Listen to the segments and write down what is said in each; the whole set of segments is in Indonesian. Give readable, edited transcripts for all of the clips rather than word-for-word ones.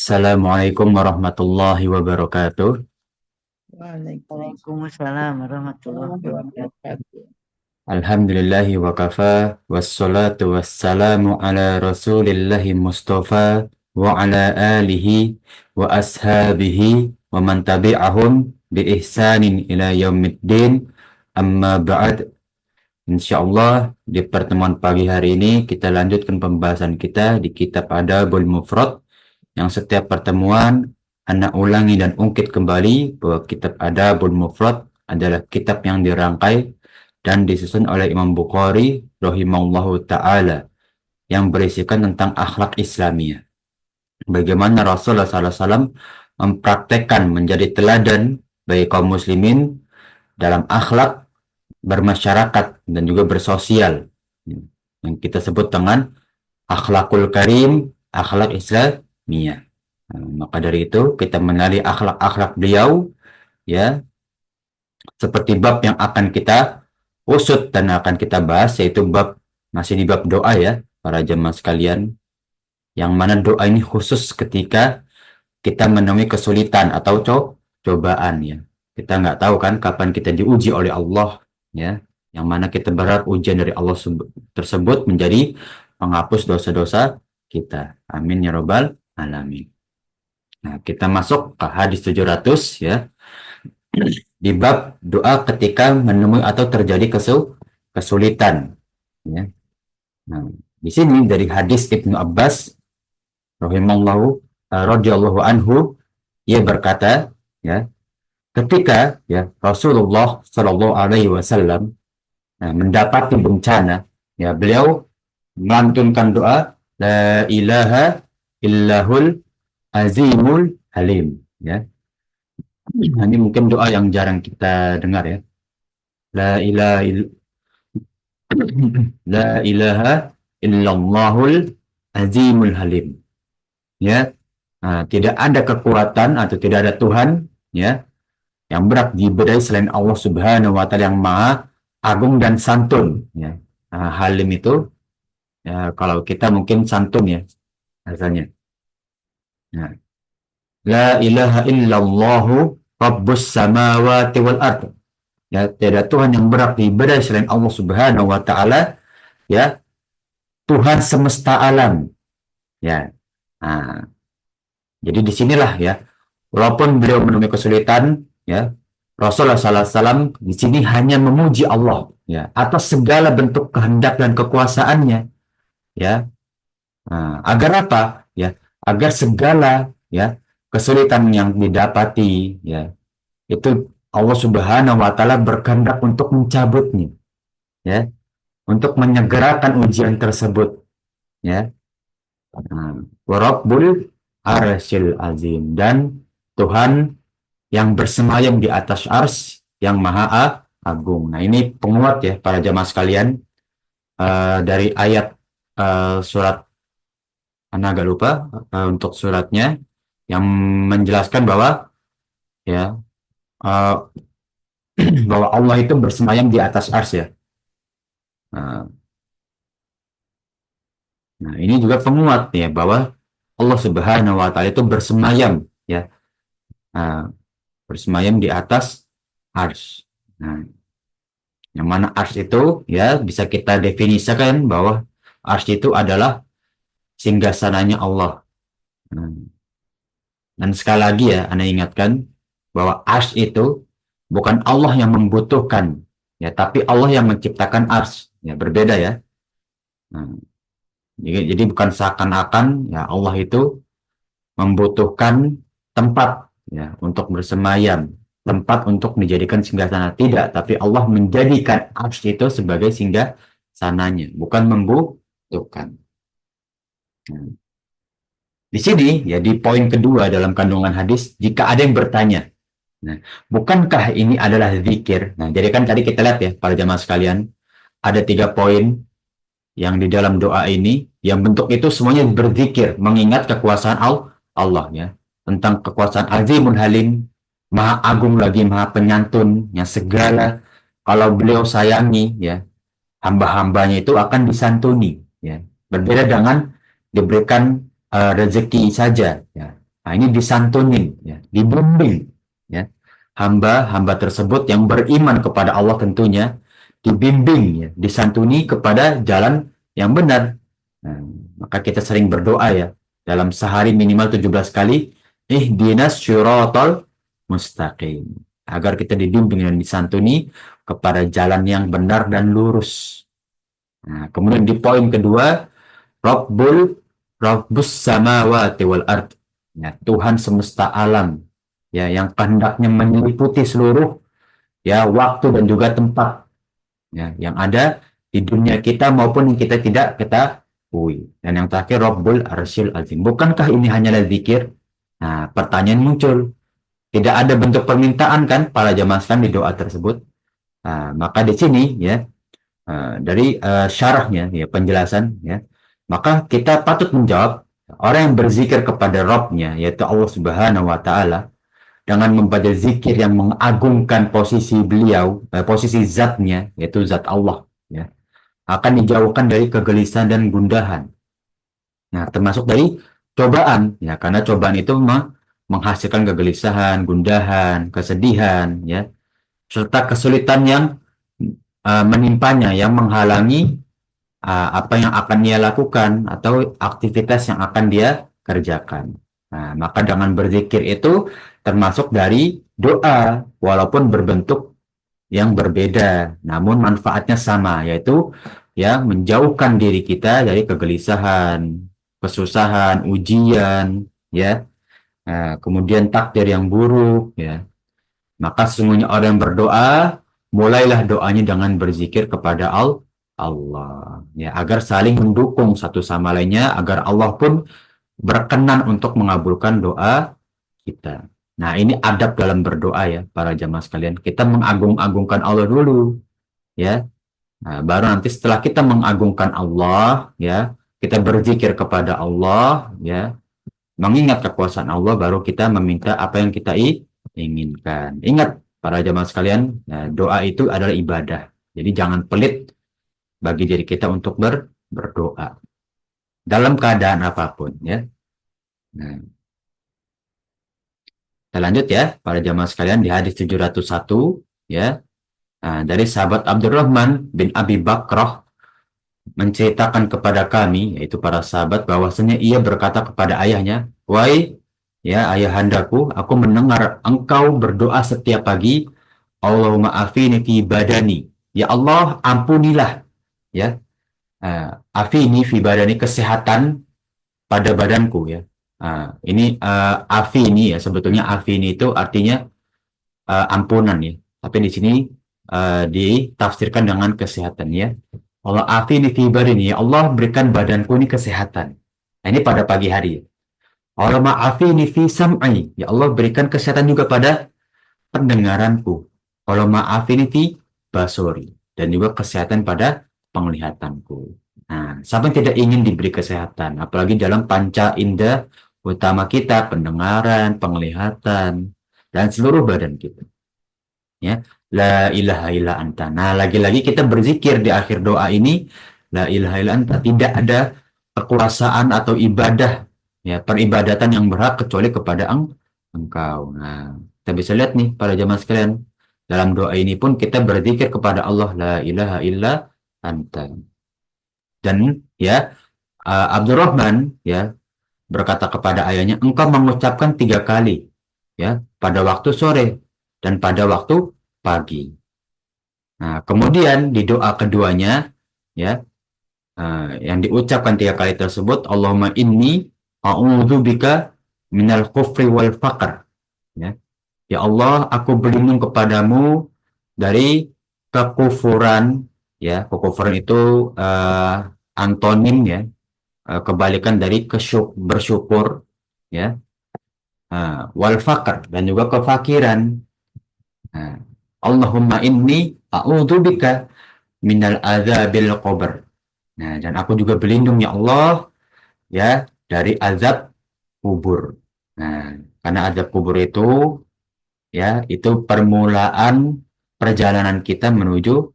Assalamualaikum warahmatullahi wabarakatuh. Waalaikumsalam warahmatullahi wabarakatuh. Alhamdulillahi wa kafa, wassalatu wassalamu ala rasulillahi mustafa, wa ala alihi wa ashabihi, wa man tabi'ahum bi ihsanin ila yaumiddin, amma ba'd. Insyaallah di pertemuan pagi hari ini kita lanjutkan pembahasan kita di kitab Adabul Mufrad, yang setiap pertemuan anak ulangi dan ungkit kembali bahwa kitab Adabul Mufrad adalah kitab yang dirangkai dan disusun oleh Imam Bukhari rahimahullahu ta'ala, yang berisikan tentang akhlak Islamiyah. Bagaimana Rasulullah SAW mempraktekkan menjadi teladan bagi kaum muslimin dalam akhlak bermasyarakat dan juga bersosial, yang kita sebut dengan akhlakul karim, akhlak Islamiyah. Maka dari itu kita mengenali akhlak-akhlak beliau, ya, seperti bab yang akan kita usut dan akan kita bahas, yaitu masih di bab doa, ya para jemaah sekalian, yang mana doa ini khusus ketika kita menemui kesulitan atau cobaan, ya. Kita nggak tahu kan kapan kita diuji oleh Allah, ya, yang mana kita berharap ujian dari Allah tersebut menjadi penghapus dosa-dosa kita. Amin ya robbal alamin. Nah, kita masuk ke hadis 700, ya, di bab doa ketika menemui atau terjadi kesulitan, ya. Nah, di sini dari hadis Ibnu Abbas rahimallahu radhiyallahu anhu, ia berkata, ya, ketika, ya, Rasulullah Shallallahu alaihi wasallam mendapati bencana, ya, beliau melantunkan doa la ilaha illahul azimul halim, ya. Nah, ini mungkin doa yang jarang kita dengar, ya. La ilaha la ilaha illallahul azimul halim, ya. Nah, tidak ada kekuatan atau tidak ada Tuhan, ya, yang berhak diibadahi selain Allah Subhanahu wa taala yang maha agung dan santun, ya. Nah, halim itu, ya, kalau kita mungkin santun, ya, rasanya. Nah, la ilaha illallahu rabbus samawati wal ard. Ya, tidak Tuhan yang berhak diibadahi selain Allah Subhanahu wa taala, ya, Tuhan semesta alam, ya. Nah, jadi disinilah, ya, walaupun beliau menemui kesulitan, ya, Rasulullah SAW di sini hanya memuji Allah, ya, atas segala bentuk kehendak dan kekuasaannya, ya. Nah, agar apa? Ya, agar segala, ya, kesulitan yang didapati, ya, itu Allah Subhanahu wa taala berkehendak untuk mencabutnya, ya, untuk menyegerakan ujian tersebut, ya. Wa Rabbul Arsyil Azim, dan Tuhan yang bersemayam di atas ars yang maha agung. Nah, ini penguat, ya, para jamaah sekalian, dari ayat surat, Anda agak lupa untuk suratnya, yang menjelaskan bahwa, ya, bahwa Allah itu bersemayam di atas ars, ya. Nah, ini juga penguat, ya, bahwa Allah Subhanahu wa taala itu bersemayam, ya, bersemayam di atas ars. Nah, yang mana ars itu, ya, bisa kita definisikan bahwa ars itu adalah singgasananya Allah. Dan sekali lagi, ya, Anda ingatkan bahwa ars itu bukan Allah yang membutuhkan, ya, tapi Allah yang menciptakan ars, ya, berbeda, ya. Nah, jadi bukan seakan-akan, ya, Allah itu membutuhkan tempat, ya, untuk bersemayam, tempat untuk dijadikan singgasana. Tidak, tapi Allah menjadikan arsy itu sebagai singgasananya, bukan membutuhkan. Nah, di sini, ya, di poin kedua dalam kandungan hadis, jika ada yang bertanya, nah, bukankah ini adalah zikir? Nah, jadi kan tadi kita lihat, ya, para jamaah sekalian, ada 3 poin yang di dalam doa ini, yang bentuk itu semuanya berzikir, mengingat kekuasaan Allah, ya, tentang kekuasaan Azimul Halim, maha agung lagi maha penyantun, yang segala kalau beliau sayangi, ya, hamba-hambanya itu akan disantuni, ya, berbeda dengan diberikan rezeki saja, ya. Nah, ini disantunin, ya, dibimbing, ya. Hamba-hamba tersebut yang beriman kepada Allah tentunya dibimbing, ya, disantuni kepada jalan yang benar. Nah, maka kita sering berdoa ya, dalam sehari minimal 17 kali, ihdinas syiratal mustaqim. Agar kita dibimbing dan disantuni kepada jalan yang benar dan lurus. Nah, kemudian di poin kedua, Rabbus samawati wal ard. Ya, Tuhan semesta alam, ya, yang kehendaknya meliputi seluruh, ya, waktu dan juga tempat, ya, yang ada di dunia kita maupun yang kita tidak ketahui. Dan yang terakhir, Rabbul Arsyil Azim. Bukankah ini hanyalah zikir? Nah, pertanyaan muncul. Tidak ada bentuk permintaan kan para jamaah sekalian di doa tersebut. Nah, maka di sini, ya, dari syarahnya, ya, penjelasan, ya, maka kita patut menjawab, orang yang berzikir kepada Rabb-nya, yaitu Allah Subhanahu wa Ta'ala, dengan membaca zikir yang mengagungkan posisi beliau, posisi zatnya, yaitu zat Allah, ya, akan dijauhkan dari kegelisahan dan gundahan. Nah, termasuk dari cobaan, ya, karena cobaan itu menghasilkan kegelisahan, gundahan, kesedihan, ya, serta kesulitan yang menimpanya, yang menghalangi apa yang akan dia lakukan atau aktivitas yang akan dia kerjakan. Nah, maka dengan berzikir itu termasuk dari doa, walaupun berbentuk yang berbeda, namun manfaatnya sama, yaitu, ya, menjauhkan diri kita dari kegelisahan, kesusahan, ujian, ya, kemudian takdir yang buruk, ya. Maka sesungguhnya orang yang berdoa, mulailah doanya dengan berzikir kepada Allah, ya, agar saling mendukung satu sama lainnya, agar Allah pun berkenan untuk mengabulkan doa kita. Nah, ini adab dalam berdoa ya, para jamaah sekalian. Kita mengagung-agungkan Allah dulu, ya. Nah, baru nanti setelah kita mengagungkan Allah, ya, kita berzikir kepada Allah, ya, mengingat kekuasaan Allah, baru kita meminta apa yang kita inginkan. Ingat, para jamaah sekalian, nah, doa itu adalah ibadah. Jadi jangan pelit bagi diri kita untuk berdoa dalam keadaan apapun, ya. Nah, kita lanjut ya, para jamaah sekalian, di hadis 701, ya. Nah, dari sahabat Abdurrahman bin Abi Bakrah menceritakan kepada kami, yaitu para sahabat, bahwasanya ia berkata kepada ayahnya, "Wahai, ya, ayahandaku, aku mendengar engkau berdoa setiap pagi, Allahumma afini fi badani." Ya Allah, ampunilah, ya, afini fi badani, kesehatan pada badanku, ya. Ini afini, ya, sebetulnya afini itu artinya ampunan, ya. Tapi di sini ditafsirkan dengan kesehatan, ya. Allah afini fi badani, ya Allah berikan badanku ini kesehatan. Nah, ini pada pagi hari. Allah ma'afini fi sam'i, ya Allah berikan kesehatan juga pada pendengaranku. Allah ma'afini fi basori, dan juga kesehatan pada penglihatanku. Nah, siapa yang tidak ingin diberi kesehatan, apalagi dalam panca indera utama kita, pendengaran, penglihatan, dan seluruh badan kita. Ya, la ilaha illa anta. Nah, lagi-lagi kita berzikir di akhir doa ini, la ilaha illa anta, tidak ada kekuasaan atau ibadah, ya, peribadatan yang berhak kecuali kepada engkau. Nah, kita bisa lihat nih para jamaah sekalian, dalam doa ini pun kita berzikir kepada Allah, la ilaha illa anta. Dan, ya, Abdurrahman, ya, berkata kepada ayahnya, engkau mengucapkan 3 kali, ya, pada waktu sore dan pada waktu pagi. Nah, kemudian di doa keduanya, ya, yang diucapkan 3 kali tersebut, Allahumma inni a'udzubika minal kufri wal faqr, ya. Ya Allah, aku berlindung kepadamu dari kekufuran, ya. Kekufuran itu antonim, ya, kebalikan dari bersyukur, ya, wal faqr, dan juga kefakiran. Nah, Allahumma inni a'udzubika minal adzabil qabr. Nah, dan aku juga berlindung ya Allah, ya, dari azab kubur. Nah, karena azab kubur itu, ya, itu permulaan perjalanan kita menuju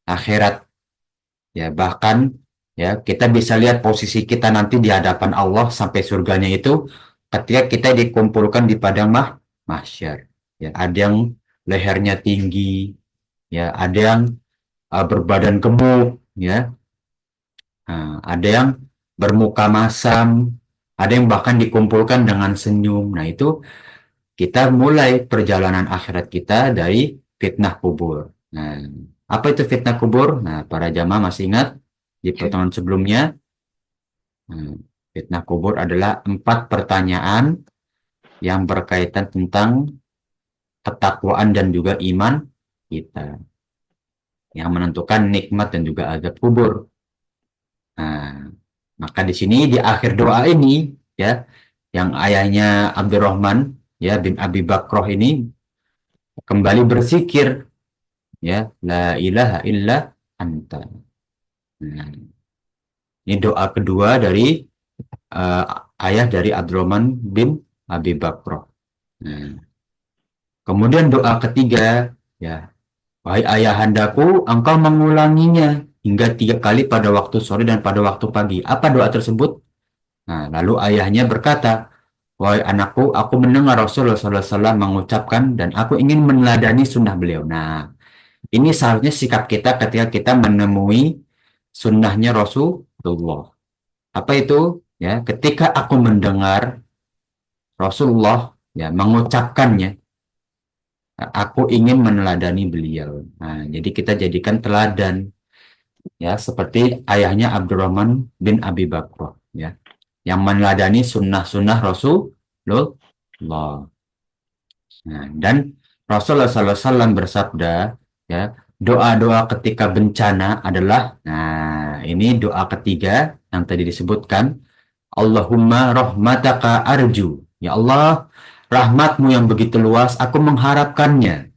akhirat. Ya, bahkan, ya, kita bisa lihat posisi kita nanti di hadapan Allah sampai surganya itu ketika kita dikumpulkan di padang mahsyar. Ya, ada yang lehernya tinggi, ya, ada yang berbadan gemuk, ya. Nah, ada yang bermuka masam, ada yang bahkan dikumpulkan dengan senyum. Nah, itu kita mulai perjalanan akhirat kita dari fitnah kubur. Nah, apa itu fitnah kubur? Nah, para jamaah masih ingat di pertemuan sebelumnya, nah, fitnah kubur adalah 4 pertanyaan yang berkaitan tentang ketakwaan dan juga iman kita, yang menentukan nikmat dan juga azab kubur. Nah, maka di sini di akhir doa ini, ya, yang ayahnya Abdurrahman, ya, bin Abi Bakroh ini kembali berzikir, ya, la ilaha illa anta. Nah, ini doa kedua dari eh, ayah dari Abdurrahman bin Abi Bakroh. Nah, kemudian doa ketiga, ya, wahai ayahandaku, engkau mengulanginya hingga 3 kali pada waktu sore dan pada waktu pagi. Apa doa tersebut? Nah, lalu ayahnya berkata, wahai anakku, aku mendengar Rasulullah SAW mengucapkan dan aku ingin meneladani sunnah beliau. Nah, ini seharusnya sikap kita ketika kita menemui sunnahnya Rasulullah. Apa itu? Ya, ketika aku mendengar Rasulullah ya mengucapkannya, aku ingin meneladani beliau. Nah, jadi kita jadikan teladan, ya, seperti ayahnya Abdurrahman bin Abi Bakr, ya, yang meneladani sunnah-sunnah Rasulullah. Nah, dan Rasulullah SAW bersabda, ya, doa-doa ketika bencana adalah, nah, ini doa ketiga yang tadi disebutkan, Allahumma rahmataka arju. Ya Allah, rahmatmu yang begitu luas, aku mengharapkannya.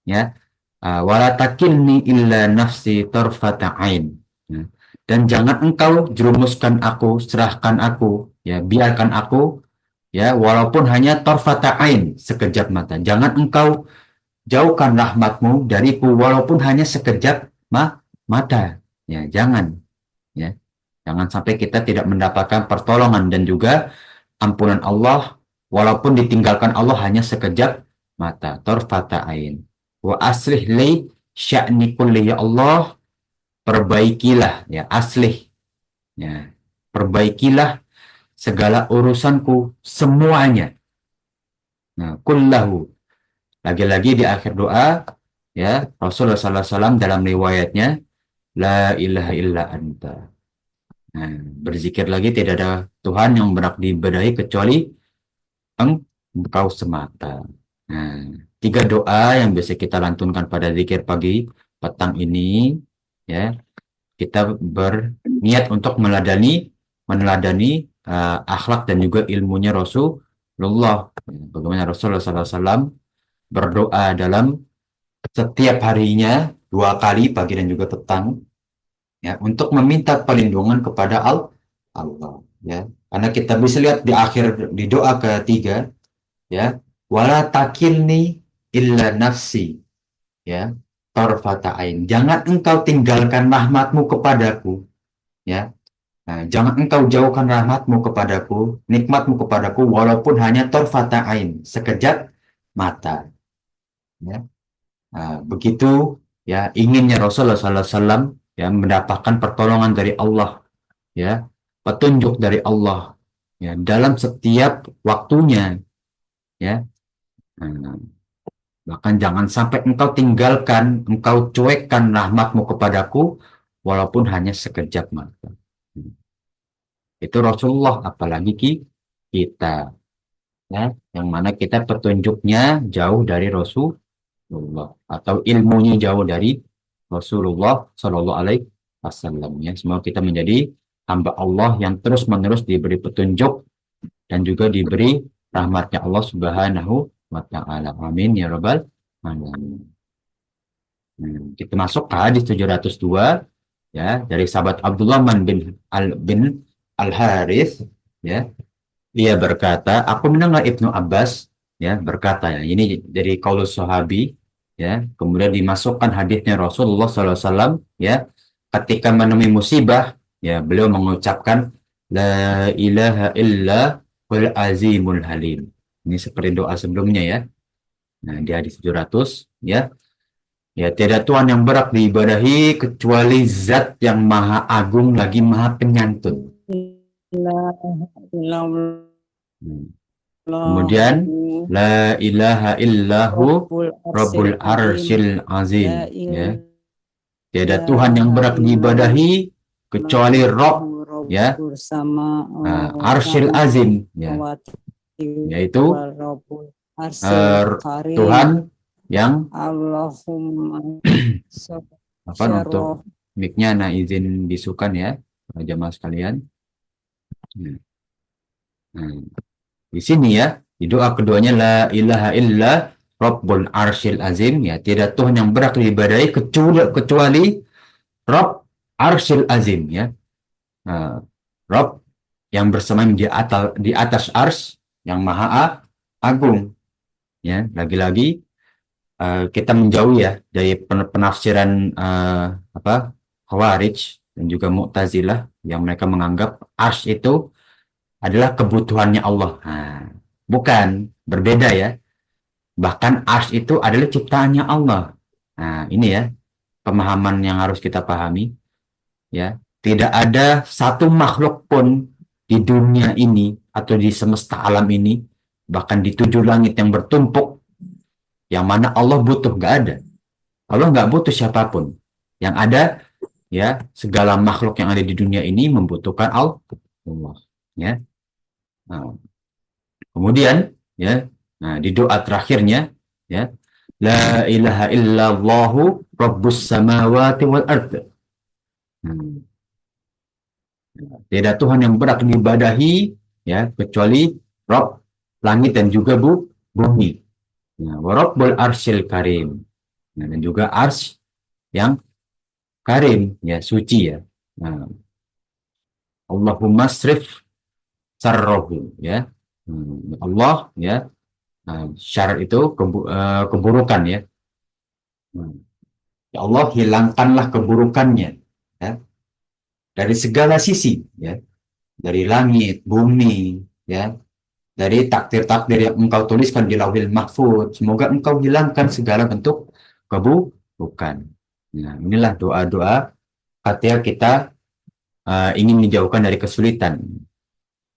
Ya, wala takilni illa nafsi tarfata ain. Ya. Dan jangan engkau jerumuskan aku, serahkan aku, ya, biarkan aku, ya, walaupun hanya tarfata ain, sekejap mata. Jangan engkau jauhkan rahmatmu dariku, walaupun hanya sekejap mata. Ya, jangan. Ya, jangan sampai kita tidak mendapatkan pertolongan dan juga ampunan Allah, walaupun ditinggalkan Allah hanya sekejap mata, tarfata ain. Wa aslih li sya'ni kulli, ya Allah, perbaikilah, ya, aslih, ya, perbaikilah segala urusanku semuanya. Nah, kullahu. Lagi-lagi di akhir doa, ya, Rasulullah SAW dalam riwayatnya, la ilaha illa anta. Nah, berzikir lagi, tidak ada Tuhan yang berhak diibadahi kecuali engkau semata. Nah, 3 doa yang biasa kita lantunkan pada zikir pagi petang ini, ya, kita berniat untuk meneladani akhlak dan juga ilmunya Rasulullah. Bagaimana Rasulullah SAW berdoa dalam setiap harinya 2 kali pagi dan juga petang, ya, untuk meminta perlindungan kepada Allah, ya, karena kita bisa lihat di akhir di doa ketiga, ya, wala takilni illa nafsi, ya, tarfata ain, jangan engkau tinggalkan rahmatmu kepadaku, ya. Nah, jangan engkau jauhkan rahmatmu kepadaku, nikmatmu kepadaku, walaupun hanya tarfata ain, sekejap mata, ya. Nah, begitu, ya, inginnya Rasulullah SAW, ya, mendapatkan pertolongan dari Allah, ya, petunjuk dari Allah, ya, dalam setiap waktunya, ya. Nah, bahkan jangan sampai engkau tinggalkan, engkau cuekkan rahmatmu kepadaku, walaupun hanya sekejap mata. Itu Rasulullah, apalagi kita, ya, yang mana kita petunjuknya jauh dari Rasulullah, atau ilmunya jauh dari Rasulullah Shallallahu Alaihi Wasallam. Ya, semoga kita menjadi hamba Allah yang terus-menerus diberi petunjuk dan juga diberi rahmatnya Allah Subhanahu wa Ta'ala. Amin ya Rabbal alamin. Kita masuk ke hadis 702, ya, dari sahabat Abdullah bin Al Harith, ya. Dia berkata, aku mendengar Ibnu Abbas, ya, berkata, ya, ini dari qaulus sahabi, ya, kemudian dimasukkan hadisnya Rasulullah SAW, ya, ketika menemui musibah, ya, beliau mengucapkan la ilaha illa Rabbul Azimul Halim. Ini seperti doa sebelumnya ya. Nah, di hadis 700 ya. Ya, tiada Tuhan yang berhak diibadahi kecuali Zat yang Maha Agung lagi Maha Penyantun. Hmm. Kemudian la ilaha illahu Rabbul Arsyil Azim ya. Tiada Tuhan yang berhak diibadahi kecuali Rob ya. Arsyil Azim ya. Yaitu Tuhan yang apa untuk mic-nya nah izin disukan ya jamaah sekalian. Nah, di sini ya di doa keduanya la ilaha illa Rabbul Arsyil Azim ya, tidak Tuhan yang berhak diibadahi kecuali Rabb Arsyil Azim ya. Rabb yang bersemayam di atas ars yang maha agung ya. Lagi-lagi kita menjauh ya dari penafsiran Khawarij dan juga Mu'tazilah yang mereka menganggap ars itu adalah kebutuhannya Allah. Nah, bukan, berbeda ya. Bahkan ars itu adalah ciptaannya Allah. Nah, ini ya pemahaman yang harus kita pahami ya. Tidak ada satu makhluk pun di dunia ini atau di semesta alam ini, bahkan di 7 langit yang bertumpuk, yang mana Allah butuh, nggak ada. Allah nggak butuh siapapun. Yang ada ya segala makhluk yang ada di dunia ini membutuhkan Allah ya. Nah, kemudian ya, nah di doa terakhirnya ya, la ilaha illallahu rabbus samawati wal ardh. Tidak Tuhan yang berhak diibadahi ya kecuali Rabb langit dan juga bumi. Nah, wa rabbul arsyil karim. Nah, dan juga ars yang karim ya, suci ya. Nah, Allahumma srif sarrohu ya. Allah ya. Nah, syar itu keburukan ya. Ya Allah, hilangkanlah keburukannya ya. Dari segala sisi ya. Dari langit, bumi ya. Dari takdir-takdir yang engkau tuliskan di Lauhil Mahfuz. Semoga engkau hilangkan segala bentuk keburukan. Nah, inilah doa-doa ketika kita ingin dijauhkan dari kesulitan.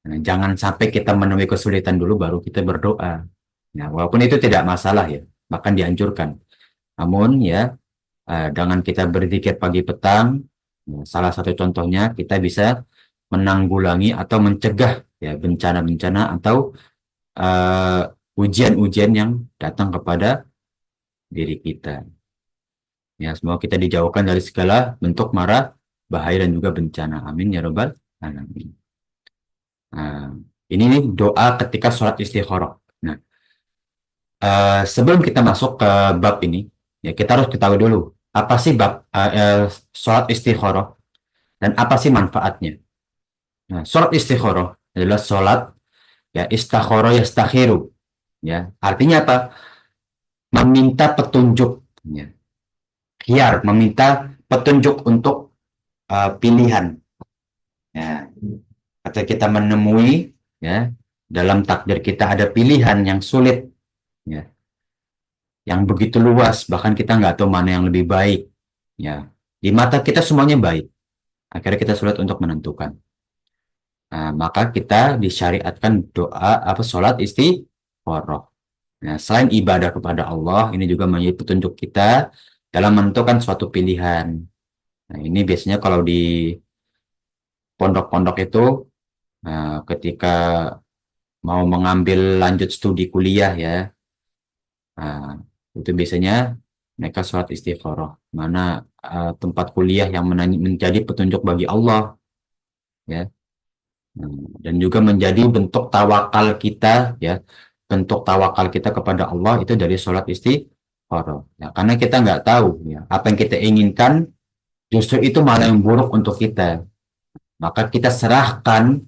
Nah, jangan sampai kita menemui kesulitan dulu baru kita berdoa. Nah, walaupun itu tidak masalah ya, bahkan dianjurkan. Namun ya, dengan kita berzikir pagi petang, salah satu contohnya kita bisa menanggulangi atau mencegah ya bencana-bencana atau ujian-ujian yang datang kepada diri kita. Ya, semoga kita dijauhkan dari segala bentuk mara, bahaya dan juga bencana. Amin ya robbal alamin. Nah, ini nih doa ketika sholat istikharah. Nah, sebelum kita masuk ke bab ini, ya kita harus ketahui dulu apa sih bab sholat istikharah dan apa sih manfaatnya. Nah, sholat istikharah adalah sholat ya istakhara yastakhiru. Ya, artinya apa? Meminta petunjuk. Ya. Khiyar, meminta petunjuk untuk pilihan. Ya. Atau kita menemui ya dalam takdir kita ada pilihan yang sulit ya, yang begitu luas bahkan kita nggak tahu mana yang lebih baik ya, di mata kita semuanya baik, akhirnya kita sulit untuk menentukan. Nah, maka kita disyariatkan doa sholat istikharah. Nah, selain ibadah kepada Allah, ini juga menjadi petunjuk kita dalam menentukan suatu pilihan. Nah, ini biasanya kalau di pondok-pondok itu ketika mau mengambil lanjut studi kuliah ya, itu biasanya mereka sholat istikharah, mana tempat kuliah yang menjadi petunjuk bagi Allah ya, dan juga menjadi bentuk tawakal kita ya, bentuk tawakal kita kepada Allah itu dari sholat istikharah ya, karena kita nggak tahu ya apa yang kita inginkan justru itu malah yang buruk untuk kita, maka kita serahkan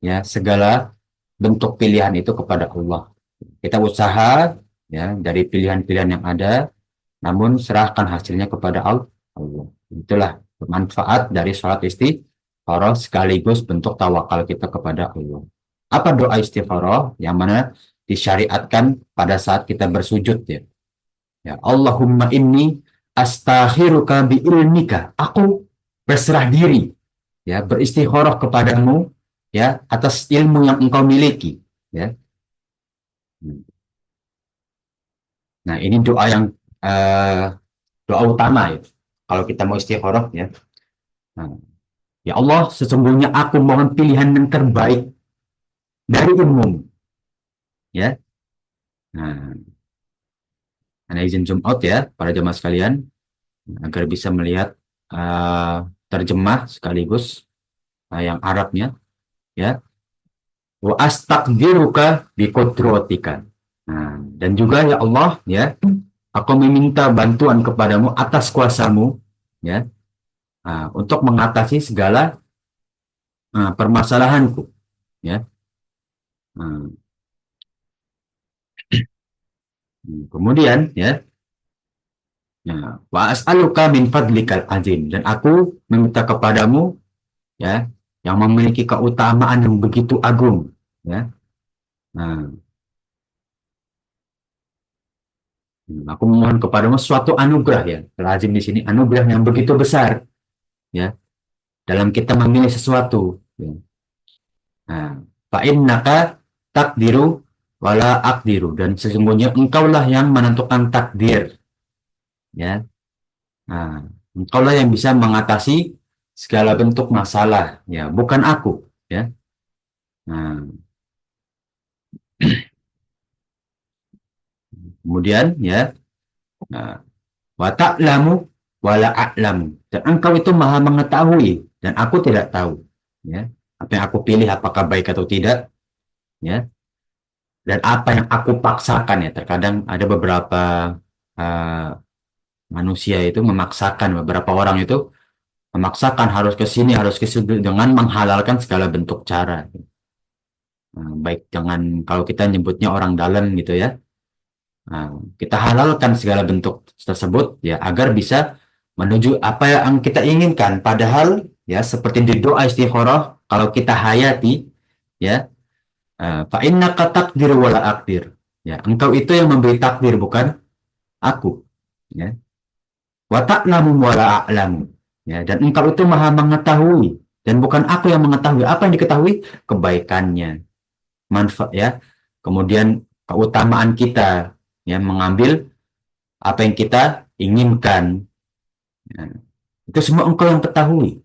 ya segala bentuk pilihan itu kepada Allah. Kita usaha ya dari pilihan-pilihan yang ada, namun serahkan hasilnya kepada Allah. Itulah manfaat dari sholat istikharah sekaligus bentuk tawakal kita kepada Allah. Apa doa istikharah yang mana disyariatkan pada saat kita bersujud ya? Ya, Allahumma inni astakhiruka bi ilmika. Aku berserah diri ya, beristikharah kepadamu ya atas ilmu yang engkau miliki ya. Nah, ini doa yang eh, doa utama ya. Kalau kita mau istikharah ya. Nah, ya Allah, sesungguhnya aku mohon pilihan yang terbaik dari ilmu ya. Nah, Anda izin zoom out ya para jemaah sekalian agar bisa melihat eh, terjemah sekaligus yang Arabnya ya. Wa astaqdiruka biqudratika. Nah, dan juga ya Allah ya, aku meminta bantuan kepadamu atas kuasamu ya, untuk mengatasi segala permasalahanku ya. Nah, kemudian ya, wa as'aluka min fadlikal azim, dan aku meminta kepadamu ya yang memiliki keutamaan yang begitu agung ya. Nah, aku memohon kepadamu suatu anugerah ya. Lazim di sini anugerah yang begitu besar ya dalam kita memilih sesuatu. Ya. Nah, fa'innaka takdiru wala akdiru, dan sesungguhnya engkaulah yang menentukan takdir ya. Nah, engkaulah yang bisa mengatasi segala bentuk masalah ya, bukan aku ya. Nah, kemudian ya, nah, wa ta'lamu wala a'lamu, dan engkau itu maha mengetahui dan aku tidak tahu ya. Apa yang aku pilih apakah baik atau tidak ya, dan apa yang aku paksakan ya. Terkadang ada beberapa uh, manusia itu memaksakan, beberapa orang itu memaksakan harus ke sini harus ke situ dengan menghalalkan segala bentuk cara. Baik jangan, kalau kita nyebutnya orang dalam gitu ya. Kita halalkan segala bentuk tersebut ya agar bisa menuju apa yang kita inginkan. Padahal ya seperti di doa istikharah kalau kita hayati ya, fa innaka taqdir wala aqdir. Ya, engkau itu yang memberi takdir bukan aku. Ya. Wa ta'lamu wala a'lamu. Ya, dan engkau itu maha mengetahui dan bukan aku yang mengetahui. Apa yang diketahui? Kebaikannya, manfaat ya. Kemudian keutamaan kita ya mengambil apa yang kita inginkan. Ya. Itu semua engkau yang ketahui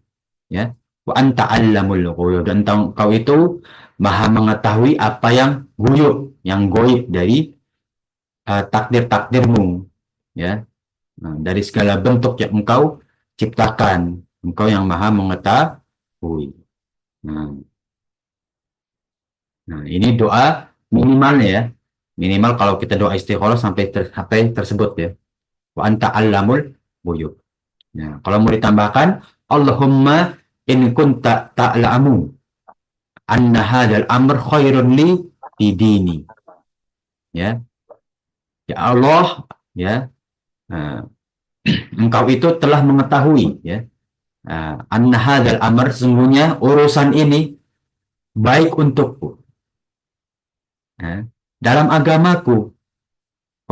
ya. Wa anta 'allamul ghuyub, dan engkau itu maha mengetahui apa yang guyub, yang goib dari takdir-takdirmu ya. Nah, dari segala bentuk yang engkau ciptakan, engkau yang maha mengetahui. Nah, ini doa minimalnya ya. Minimal kalau kita doa istikharah sampai tersebut ya. Wa anta 'allamul ghuyub. Nah, kalau mau ditambahkan, Allahumma in kunta ta'lamu anna hadzal amr khairun li fi dini. Ya. Ya Allah, ya. Nah, engkau itu telah mengetahui ya. Anna hadzal amr, sesungguhnya urusan ini baik untukku. Ya. Dalam agamaku,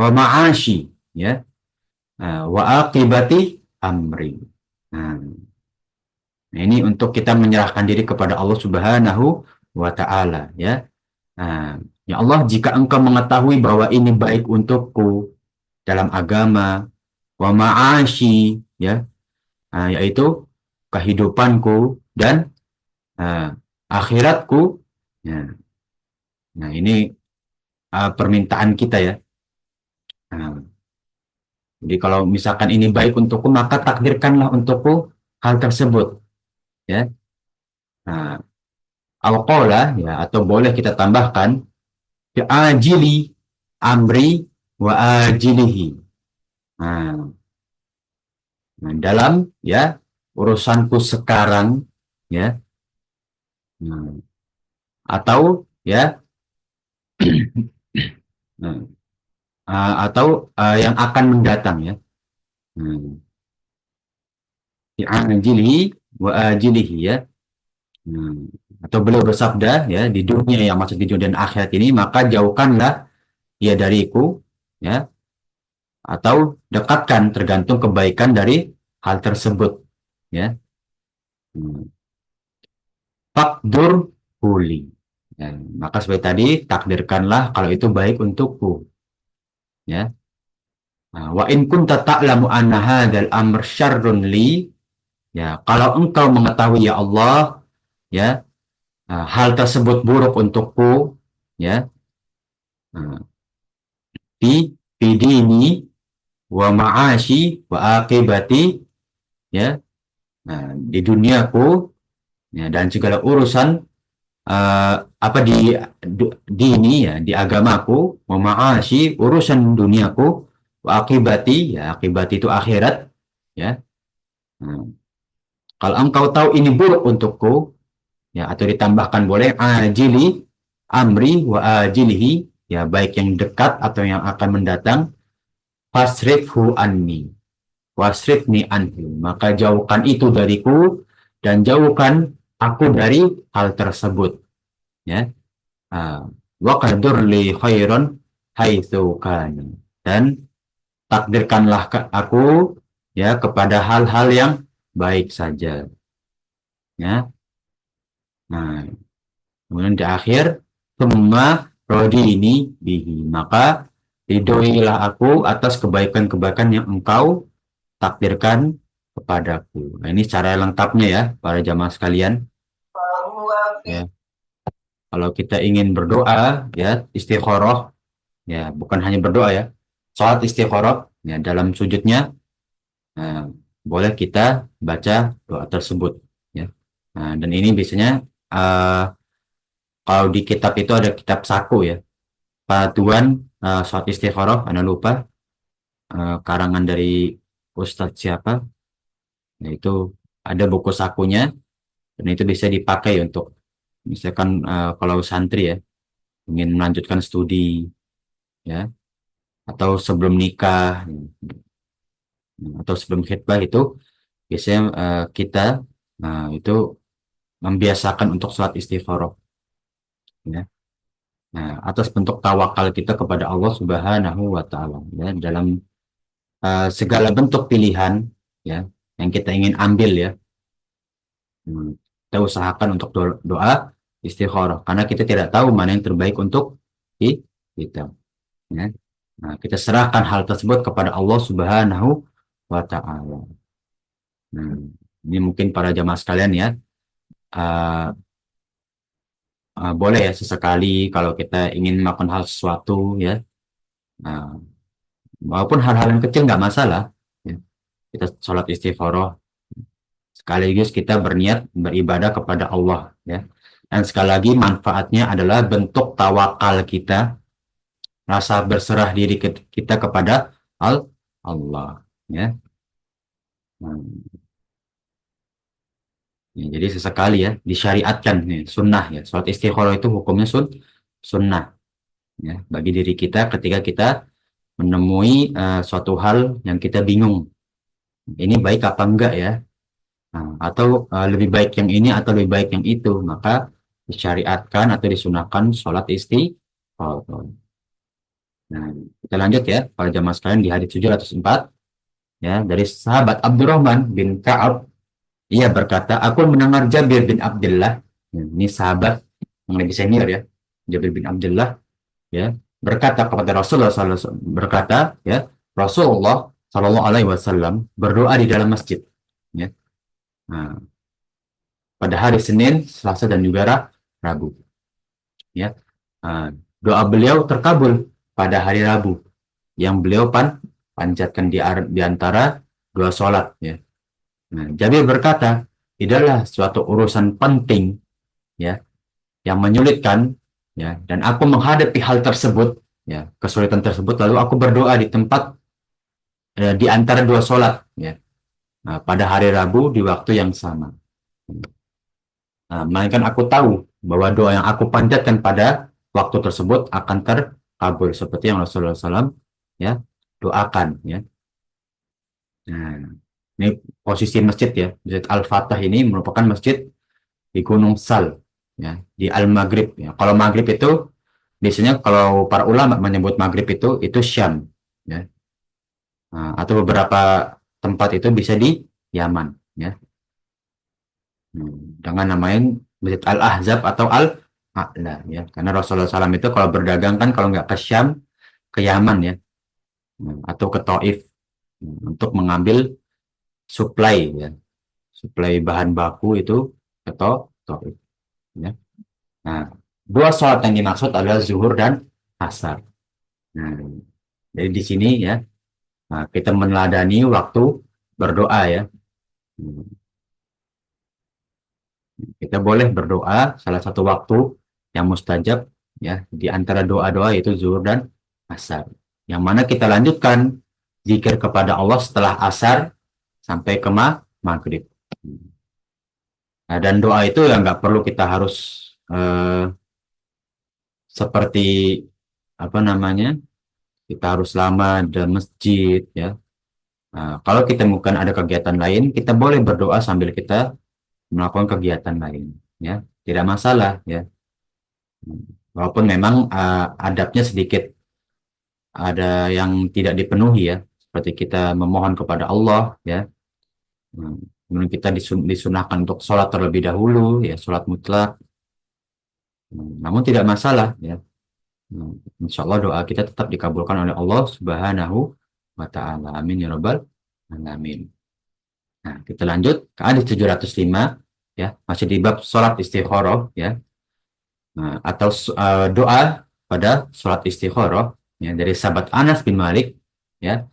wa ma'ashi ya. Wa aqibati amri. Nah, ini untuk kita menyerahkan diri kepada Allah Subhanahu wa taala ya. Ya Allah, jika engkau mengetahui bahwa ini baik untukku dalam agama, wa ma'ashi ya, yaitu kehidupanku dan akhiratku ya. Nah, ini permintaan kita ya. Nah, jadi kalau misalkan ini baik untukku, maka takdirkanlah untukku hal tersebut ya. Nah, al-qawla ya, atau boleh kita tambahkan ya ajili amri wa ajilihi. Nah, dalam ya urusanku sekarang ya, nah, atau ya nah, atau yang akan mendatang ya. Nah, ajilihi wa ajilihi ya. Hmm. Atau beliau bersabda ya di dunia, yang maksud di dunia dan akhirat ini, maka jauhkanlah ia dariku, ya, atau dekatkan, tergantung kebaikan dari hal tersebut, ya. Hmm. Fakdur huli. Ya, maka seperti tadi, takdirkanlah kalau itu baik untukku, ya. Nah, wa in kunta ta'lamu anna hadzal amr syarrun li, ya, kalau engkau mengetahui ya Allah, ya, hal tersebut buruk untukku, ya, nah, fi dini wa ma'ashi wa akibati, ya, nah, di duniaku, ya, dan segala urusan, apa di ini, ya, di agamaku, wa ma'ashi, urusan duniaku, wa akibati, ya, akibat itu akhirat, ya. Nah, kalau engkau tahu ini buruk untukku, ya, atau ditambahkan boleh ajili amri wa ajilihi, ya, baik yang dekat atau yang akan mendatang, fasrifhu anni wasrifni anhu, maka jauhkan itu dariku dan jauhkan aku dari hal tersebut, ya. Wa qadur li khairan haitsu kana, dan takdirkanlah aku, ya, kepada hal-hal yang baik saja, ya. Nah, kemudian di akhir, semua rodi ini bihi, maka ridhoilah aku atas kebaikan-kebaikan yang engkau takdirkan kepadaku. Nah, ini cara lengkapnya ya, para jamaah sekalian. Ya, kalau kita ingin berdoa, ya, istikharah, ya, bukan hanya berdoa ya, salat istikharah, ya, dalam sujudnya, nah, boleh kita baca doa tersebut, ya. Nah, dan ini biasanya, uh, kalau di kitab itu ada kitab saku ya, Patuan Salat Istikharah, Anda lupa, karangan dari Ustadz siapa, nah, itu ada buku sakunya, dan itu bisa dipakai untuk misalkan, kalau santri ya ingin melanjutkan studi, ya, atau sebelum nikah, atau sebelum khidbah itu biasanya, kita, itu membiasakan untuk sholat istikharah, ya. Nah, atas bentuk tawakal kita kepada Allah Subhanahu wa Ta'ala, ya, dalam segala bentuk pilihan, ya, yang kita ingin ambil, ya. Kita usahakan untuk doa istikharah karena kita tidak tahu mana yang terbaik untuk kita, ya. Nah, kita serahkan hal tersebut kepada Allah Subhanahu wa Ta'ala. Nah, ini mungkin para jamaah sekalian ya, uh, boleh ya sesekali kalau kita ingin melakukan hal sesuatu, ya, uh, walaupun hal-hal yang kecil nggak masalah, ya. Kita sholat istikharah sekaligus kita berniat beribadah kepada Allah, ya. Dan sekali lagi manfaatnya adalah bentuk tawakal kita, rasa berserah diri kita kepada Allah, ya. Nah, ya, jadi sesekali ya disyariatkan, nih sunnah, ya, sholat istikharah itu hukumnya sunnah, ya, bagi diri kita ketika kita menemui suatu hal yang kita bingung, ini baik apa enggak ya. Nah, atau lebih baik yang ini atau lebih baik yang itu, maka disyariatkan atau disunahkan sholat istikharah. Nah, kita lanjut ya para jamaah sekalian di hadis 704, ya, dari sahabat Abdurrahman bin Ka'ab, ia berkata, aku mendengar Jabir bin Abdullah, ini sahabat yang lebih senior ya, Jabir bin Abdullah, ya, berkata kepada Rasulullah SAW, berkata, ya, Rasulullah Shallallahu Alaihi Wasallam berdoa di dalam masjid, ya, nah, pada hari Senin, Selasa dan juga Rabu, ya. Nah, doa beliau terkabul pada hari Rabu yang beliau panjatkan di antara dua sholat, ya. Nah, Jabir berkata, tidaklah suatu urusan penting, ya, yang menyulitkan, ya, dan aku menghadapi hal tersebut, ya, kesulitan tersebut, lalu aku berdoa di tempat, di antara dua sholat, ya, nah, pada hari Rabu di waktu yang sama. Nah, melainkan aku tahu bahwa doa yang aku panjatkan pada waktu tersebut akan terkabul seperti yang Rasulullah SAW, ya, doakan, ya. Nah, ini posisi masjid ya, Masjid Al-Fatah ini merupakan masjid di Gunung Sal, ya, di Al-Maghrib. Ya. Kalau Maghrib itu biasanya kalau para ulama menyebut Maghrib itu Syam, ya. Nah, atau beberapa tempat itu bisa di Yaman, ya. Dengan namain Masjid Al-Ahzab atau Al-A'la, ya. Karena Rasulullah SAW itu kalau berdagang kan kalau nggak ke Syam, ke Yaman, ya. Atau ke Taif, untuk mengambil supply, ya. Supply bahan baku itu ke Taif, ya. Nah, dua sholat yang dimaksud adalah zuhur dan asar. Nah, jadi di sini ya, nah, kita meneladani waktu berdoa ya. Kita boleh berdoa salah satu waktu yang mustajab ya di antara doa-doa itu zuhur dan asar. Yang mana kita lanjutkan zikir kepada Allah setelah asar sampai ke maghrib. Nah, dan doa itu ya nggak perlu kita harus seperti apa namanya, kita harus lama di masjid ya. Nah, kalau kita bukan ada kegiatan lain, kita boleh berdoa sambil kita melakukan kegiatan lain, ya, tidak masalah, ya. Walaupun memang adabnya sedikit ada yang tidak dipenuhi ya, seperti kita memohon kepada Allah, ya. Kemudian kita disunahkan untuk sholat terlebih dahulu, ya, sholat mutlak. Namun tidak masalah, ya. Insya Allah doa kita tetap dikabulkan oleh Allah Subhanahu wa Ta'ala. Amin ya Rabbal alamin. Nah, kita lanjut ke hadis 705 ya, masih di bab sholat istikharah ya. Nah, atau doa pada sholat istikharah ya, dari sahabat Anas bin Malik ya.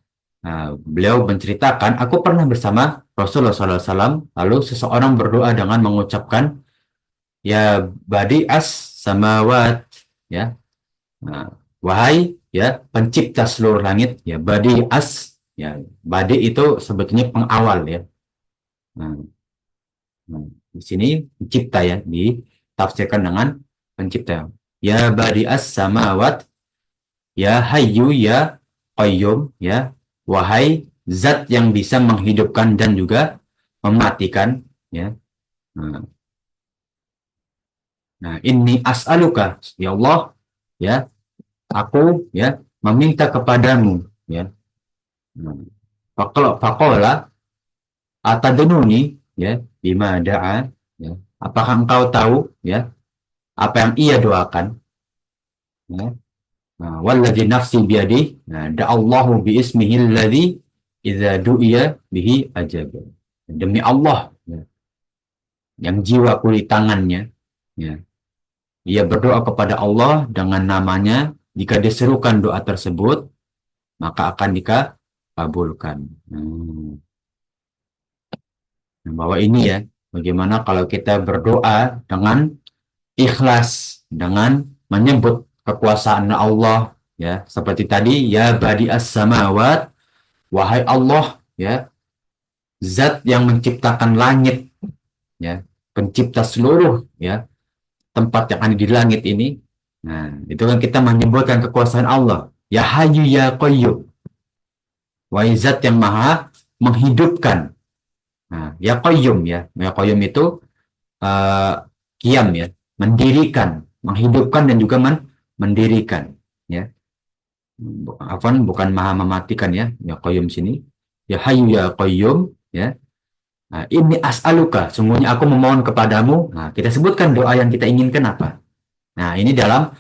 Nah, beliau menceritakan, aku pernah bersama Rasulullah SAW, lalu seseorang berdoa dengan mengucapkan ya badi as samawat ya. Nah, wahai ya pencipta seluruh langit ya, badi as ya, badi itu sebetulnya pengawal ya. Nah, di sini pencipta ya, ditafsirkan dengan pencipta. Ya badi'as samawat, ya hayyu ya qayyum, ya wahai zat yang bisa menghidupkan dan juga mematikan, ya. Nah, ini as'aluka, ya Allah, ya aku ya meminta kepadamu, ya. Nah, faqala atadununi ya bima da'a, ya. Apakah engkau tahu ya apa yang ia doakan, ya. Nah, walladzi nafsi biyadi, nah, da'allahu bi ismihi alladzi idza du'iya bihi ajab. Demi Allah ya, yang jiwaku di tangannya, ya. Ia berdoa kepada Allah dengan namanya, jika diserukan doa tersebut maka akan dikabulkan. Nah, bahwa ini ya, bagaimana kalau kita berdoa dengan ikhlas, dengan menyebut kekuasaan Allah ya, seperti tadi ya badi'as samawat, wahai Allah ya, zat yang menciptakan langit ya, pencipta seluruh ya tempat yang ada di langit ini. Nah, itu kan kita menyebutkan kekuasaan Allah. Ya Hayyu ya Qayyum, wahai zat yang maha menghidupkan. Nah, ya Qayyum ya, ya Qayyum itu uh, qiyam ya, mendirikan, menghidupkan dan juga mendirikan ya. Afwan, bukan maha mematikan ya, ya Qayyum sini. Ya Hayyu ya Qayyum ya. Nah, ini as'aluka, sungguhnya aku memohon kepadamu. Nah, kita sebutkan doa yang kita inginkan apa. Nah, ini dalam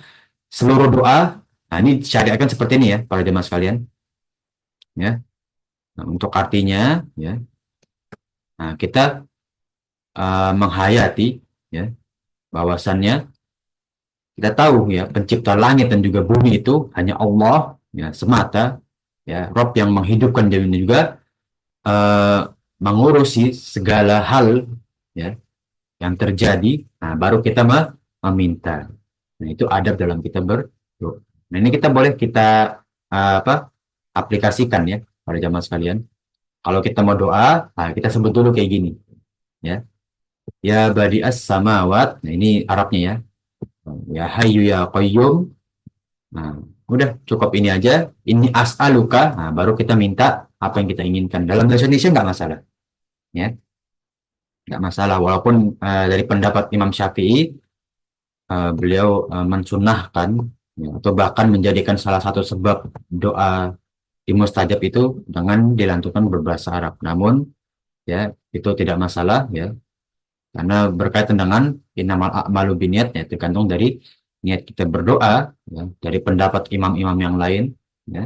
seluruh doa. Nah, ini syariatkan seperti ini ya, para jemaah sekalian. Ya. Nah, untuk artinya ya. Nah, kita menghayati ya bahwasannya kita tahu ya pencipta langit dan juga bumi itu hanya Allah ya semata ya, Rob yang menghidupkan dan juga mengurusi segala hal ya yang terjadi. Nah, baru kita meminta. Nah, itu adab dalam kita berdoa. Nah, ini kita boleh kita aplikasikan ya para jamaah sekalian. Kalau kita mau doa, nah, kita sebut dulu kayak gini ya. Ya badi'as samawat. Nah, ini Arabnya ya. Ya Hayyu ya Qayyum. Nah, udah cukup ini aja. Ini as'aluka. Nah, baru kita minta apa yang kita inginkan. Dalam bahasa Indonesia nggak masalah. Ya. nggak masalah. Walaupun dari pendapat Imam Syafi'i, beliau mensunnahkan, ya, atau bahkan menjadikan salah satu sebab doa di mustajab itu dengan dilantunkan berbahasa Arab. Namun ya itu tidak masalah ya, karena berkaitan dengan innamal a'malu binniyat, ya tergantung dari niat kita berdoa, ya, dari pendapat imam-imam yang lain, ya.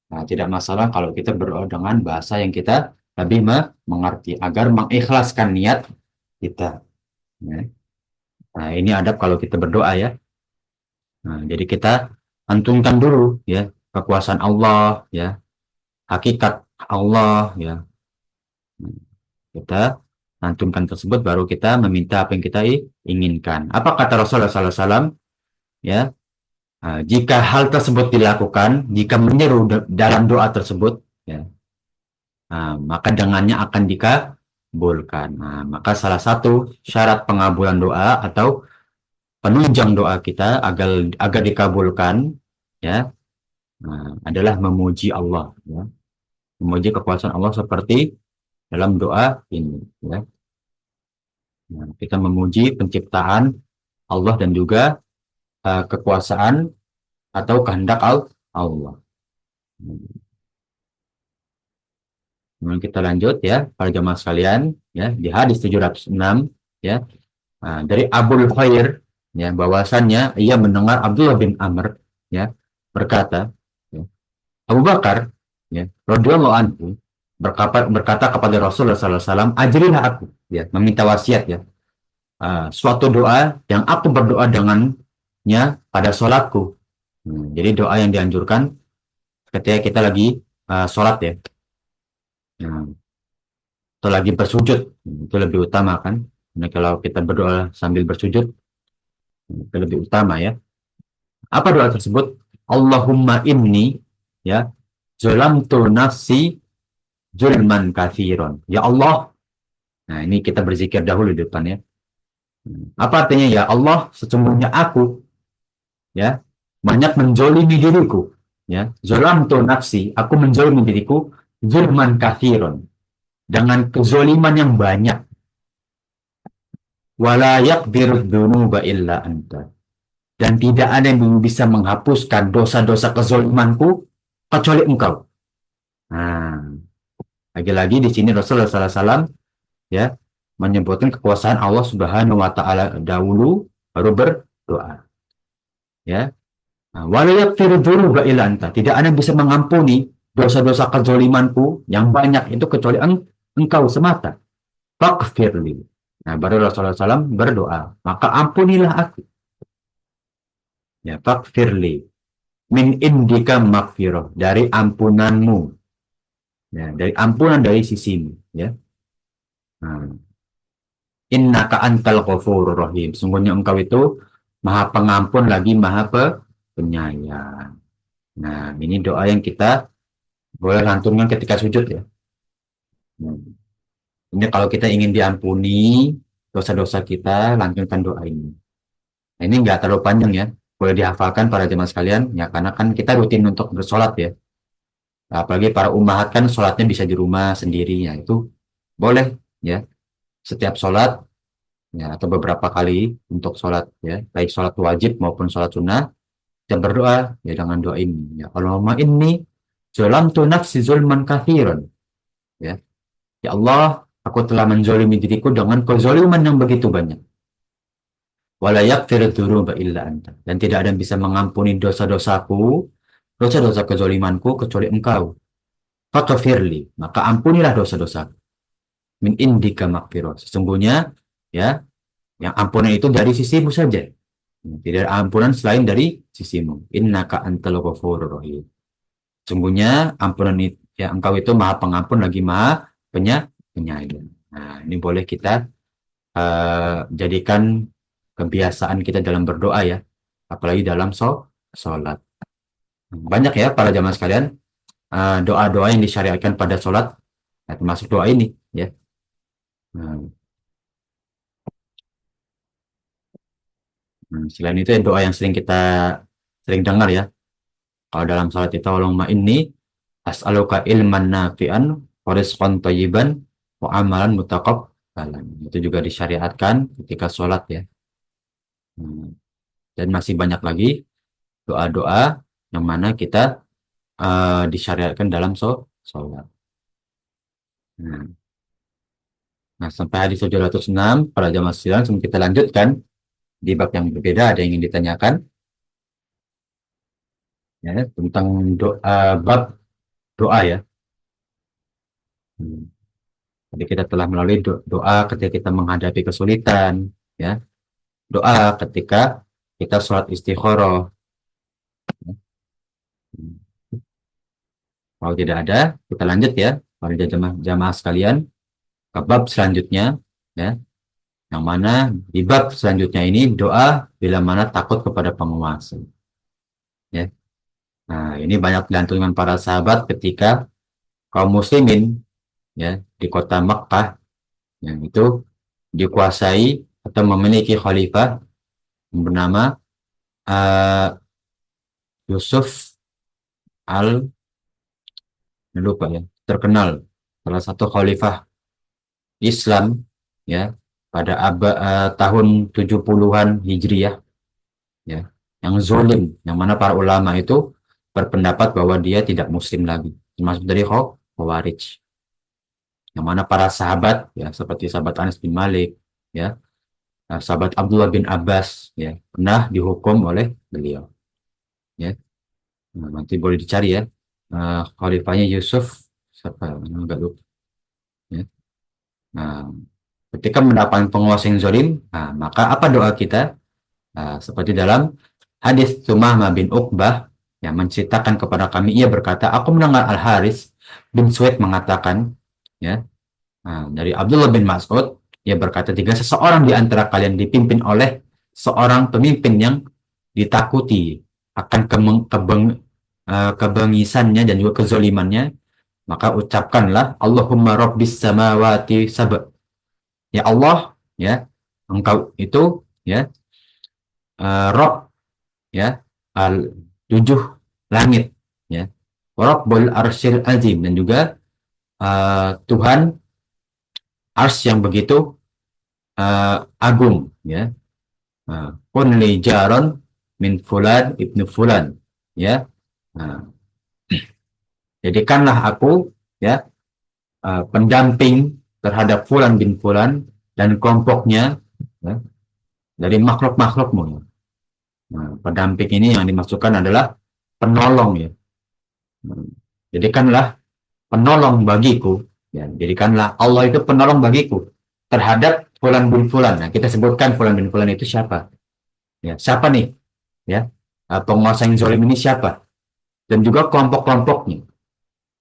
Nah, tidak masalah kalau kita berdoa dengan bahasa yang kita lebih mengerti agar mengikhlaskan niat kita, ya. Nah, ini adab kalau kita berdoa ya. Nah, jadi kita antunkan dulu ya kekuasaan Allah, ya, hakikat Allah, ya. Kita lantunkan tersebut, baru kita meminta apa yang kita inginkan. Apa kata Rasulullah SAW? Ya, jika hal tersebut dilakukan, jika menyeru dalam doa tersebut, ya, maka dengannya akan dikabulkan. Nah, maka salah satu syarat pengabulan doa atau penunjang doa kita agar agar dikabulkan, ya, adalah memuji Allah, ya, memuji kekuasaan Allah seperti dalam doa ini, ya. Nah, kita memuji penciptaan Allah dan juga kekuasaan atau kehendak Allah. Kemudian kita lanjut ya, para jamaah sekalian, ya, di hadis 706, ya, dari Abul Khair, ya, bahwasannya ia mendengar Abdullah bin Amr, ya, berkata, ya, Abu Bakar, ya, radhiyallahu anhu berkata kepada Rasulullah SAW, ajrilah aku, ya, meminta wasiat, ya, suatu doa yang aku berdoa dengannya pada sholatku. Jadi doa yang dianjurkan ketika kita lagi sholat ya. Nah, atau lagi bersujud, itu lebih utama kan. Nah, kalau kita berdoa sambil bersujud, itu lebih utama ya. Apa doa tersebut? Allahumma inni, ya, zalamtu nafsi zulman kathiron. Ya Allah. Nah, ini kita berzikir dahulu di depan ya. Apa artinya? Ya Allah, sesungguhnya aku, ya, banyak menzolimi diriku, ya, zalamtu nafsi, aku menzolimi diriku zulman kathiron, dengan kezoliman yang banyak. Wala yaqdirud dzunuba illa anta, dan tidak ada yang bisa menghapuskan dosa-dosa kezolimanku kecuali engkau. Nah, lagi-lagi di sini Rasulullah SAW ya menyebutkan kekuasaan Allah Subhanahu wa taala dahulu, baru berdoa. Ya. Nah, wala yaqdirud dzunuba illa anta, tidak ada yang bisa mengampuni dosa-dosa kezolimanku yang banyak itu kecuali engkau semata. Faghfirli. Nah, baru Rasulullah SAW berdoa, maka ampunilah aku. Ya, faghfirli. Min indika maghfirah, dari ampunanmu. Ya, dari ampunan dari sisimu. Ya. Nah, innaka antal ghafurur rahim. Sungguhnya engkau itu maha pengampun lagi maha penyayang. Nah, ini doa yang kita boleh lantunkan ketika sujud ya. Nah, ini kalau kita ingin diampuni dosa-dosa kita, lantunkan doa ini. Nah, ini nggak terlalu panjang ya, boleh dihafalkan para jemaah sekalian ya, karena kan kita rutin untuk bersolat ya. Nah, apalagi para ummahat kan sholatnya bisa di rumah sendiri ya, itu boleh ya, setiap sholat ya, atau beberapa kali untuk sholat ya, baik sholat wajib maupun sholat sunnah, kita berdoa ya dengan doa ini ya, Allahumma inni zalamtu nafsi zulman katsiran, ya, ya Allah, aku telah menzolimi diriku dengan kezoliman yang begitu banyak. Wala yaghfiru dzunuba illa anta, dan tidak ada yang bisa mengampuni dosa-dosaku, dosa-dosa kezolimanku kecuali engkau. Faghfirli, maka ampunilah dosa-dosaku. Min indika maghfirah, sesungguhnya ya, yang ampunan itu dari sisimu saja, tidak ada ampunan selain dari sisimu. Innaka antal ghafurur rahim, sungguhnya ampunan itu ya, engkau itu maha pengampun lagi maha penyayang. Nah, ini boleh kita jadikan kebiasaan kita dalam berdoa ya, apalagi dalam sholat. Banyak ya para jamaah sekalian doa-doa yang disyariatkan pada sholat, nah, termasuk doa ini ya. Nah, selain itu ya, doa yang sering dengar ya kalau dalam sholat itu, Allahumma inni as'aluka ilman nafi'an wa rizqan thayyiban wa amalan Itu juga disyariatkan ketika sholat ya. Hmm. Dan masih banyak lagi doa-doa yang mana kita disyariatkan dalam sholat. Nah, sampai hadis 706 para jamaah sekalian, sebelum kita lanjutkan di bab yang berbeda, ada yang ingin ditanyakan ya tentang doa, bab doa ya. Hmm. Jadi kita telah melalui doa ketika kita menghadapi kesulitan, ya, doa ketika kita sholat istikharah. Hmm. Kalau tidak ada, kita lanjut ya, para jamaah sekalian, ke bab selanjutnya, ya, yang mana di bab selanjutnya ini doa bila mana takut kepada penguasa. Ya. Nah, ini banyak dilantunkan para sahabat ketika kaum muslimin ya di kota Makkah yang itu dikuasai atau memiliki khalifah yang bernama uh, Yusuf al lupa ya, terkenal salah satu khalifah Islam ya pada tahun 70-an Hijriyah ya, yang zalim, yang mana para ulama itu berpendapat bahwa dia tidak muslim lagi, termasuk dari Khawarij, yang mana para sahabat ya seperti sahabat Anas bin Malik ya, sahabat Abdullah bin Abbas ya pernah dihukum oleh beliau ya. Nah, nanti boleh dicari ya, khalifahnya Yusuf siapa, nggak lupa ya. Nah, ketika mendapatkan penguasa yang zalim, nah, maka apa doa kita? Nah, seperti dalam hadis Tsumamah bin Uqbah yang menceritakan kepada kami, ia berkata, aku mendengar Al Haris bin Suwaid mengatakan, ya, nah, dari Abdullah bin Mas'ud, ia berkata, jika seseorang di antara kalian dipimpin oleh seorang pemimpin yang ditakuti akan kebengisannya dan juga kezolimannya, maka ucapkanlah Allahumma Rabbis samawati sab'a. Ya Allah, ya, engkau itu ya, Rob ya, al tujuh langit ya, Rabbul arsyil azim, dan juga Tuhan ars yang begitu agung ya. Kun li jaron min fulan ibnu fulan ya. Nah, jadikanlah aku ya pendamping terhadap fulan bin fulan dan kelompoknya ya, dari makhluk-makhlukmu ya. Nah, pendamping ini yang dimaksudkan adalah penolong ya. Nah, jadikanlah penolong bagiku ya, jadikanlah Allah itu penolong bagiku terhadap fulan bin fulan. Nah, kita sebutkan fulan bin fulan itu siapa ya, siapa nih ya, penguasa yang zalim ini siapa, dan juga kelompok-kelompoknya.